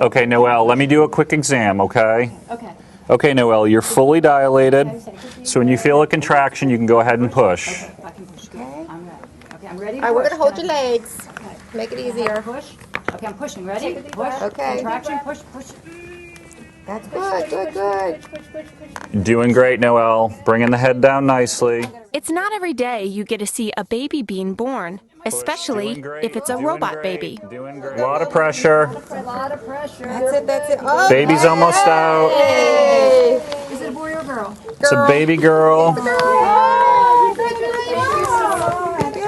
Okay, Noelle, let me do a quick exam, okay? Okay. Okay, Noelle, you're fully dilated, so when you feel a contraction, you can go ahead and push. Okay, I can push. Okay. I'm ready. Okay, I'm ready to All right, we're push. going to hold Can your I- legs. Okay. Make it easier. Push. Okay, I'm pushing. Ready? Push. Okay. Contraction. Push. Push. That's good, good. Doing great, Noelle. Bringing the head down nicely. It's not every day you get to see a baby being born, especially Doing great, if it's a doing robot great, baby. Doing great. A lot of pressure. A lot of pressure. That's it. Oh, Baby's almost out. hey. Is it a boy or girl? It's a baby girl.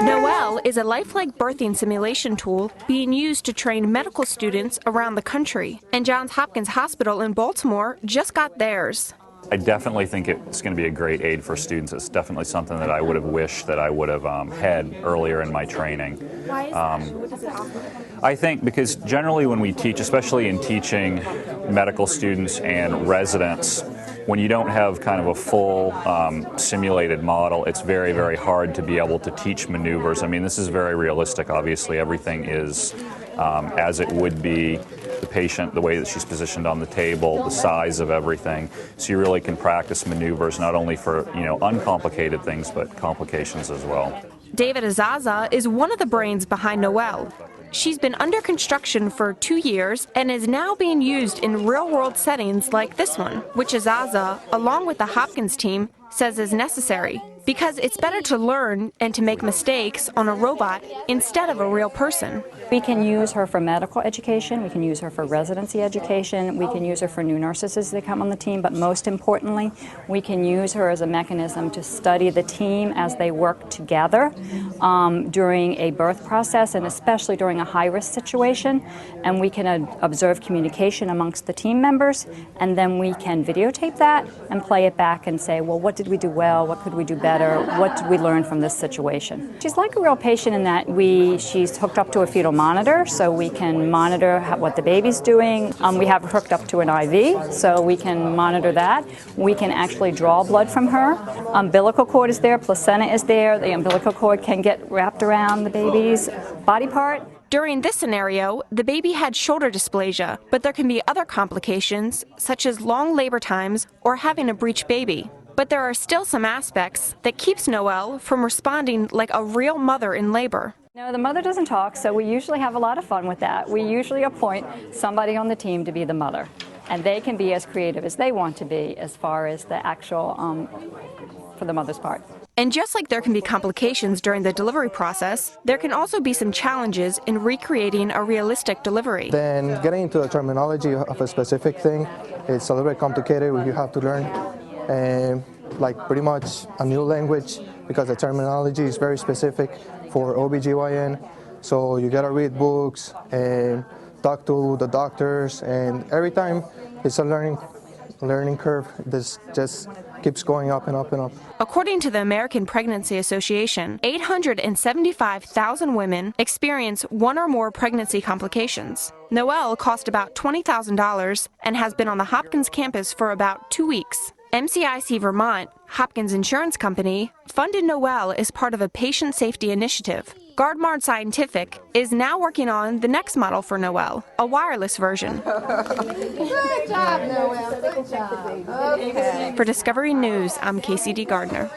Noelle is a lifelike birthing simulation tool being used to train medical students around the country. And Johns Hopkins Hospital in Baltimore just got theirs. I definitely think it's going to be a great aid for students. It's definitely something that I would have wished that I would have had earlier in my training. Why is that? What does it offer? I think because generally when we teach, especially in teaching medical students and residents, when you don't have kind of a full simulated model, it's very, very hard to be able to teach maneuvers. I mean, this is very realistic. Obviously, everything is as it would be. The patient, the way that she's positioned on the table, the size of everything. So you really can practice maneuvers not only for, uncomplicated things, but complications as well. David Azaza is one of the brains behind Noelle. She's been under construction for 2 years and is now being used in real-world settings like this one, which Azaza, along with the Hopkins team, says is necessary because it's better to learn and to make mistakes on a robot instead of a real person. We can use her for medical education, we can use her for residency education, we can use her for new nurses as they come on the team, but most importantly, we can use her as a mechanism to study the team as they work together during a birth process and especially during a high-risk situation. And we can observe communication amongst the team members, and then we can videotape that and play it back and say, well, what did we do well, what could we do better, what did we learn from this situation? She's like a real patient in that she's hooked up to a fetal monitor, so we can monitor what the baby's doing. We have her hooked up to an IV, so we can monitor that. We can actually draw blood from her. Umbilical cord is there, placenta is there. The umbilical cord can get wrapped around the baby's body part. During this scenario, the baby had shoulder dysplasia, but there can be other complications, such as long labor times or having a breech baby. But there are still some aspects that keeps Noelle from responding like a real mother in labor. No, the mother doesn't talk, so we usually have a lot of fun with that. We usually appoint somebody on the team to be the mother, and they can be as creative as they want to be as far as the actual, for the mother's part. And just like there can be complications during the delivery process, there can also be some challenges in recreating a realistic delivery. Then getting into the terminology of a specific thing, it's a little bit complicated. You have to learn like pretty much a new language because the terminology is very specific for OBGYN. So you gotta read books and talk to the doctors, and every time it's a learning curve. This just keeps going up and up and up. According to the American Pregnancy Association, 875,000 women experience one or more pregnancy complications. Noelle cost about $20,000 and has been on the Hopkins campus for about 2 weeks. MCIC Vermont, Hopkins Insurance Company, funded Noelle as part of a patient safety initiative. Gardmard Scientific is now working on the next model for Noelle, a wireless version. Good job, Noelle. Good job. Okay. For Discovery News, I'm KCD Gardner.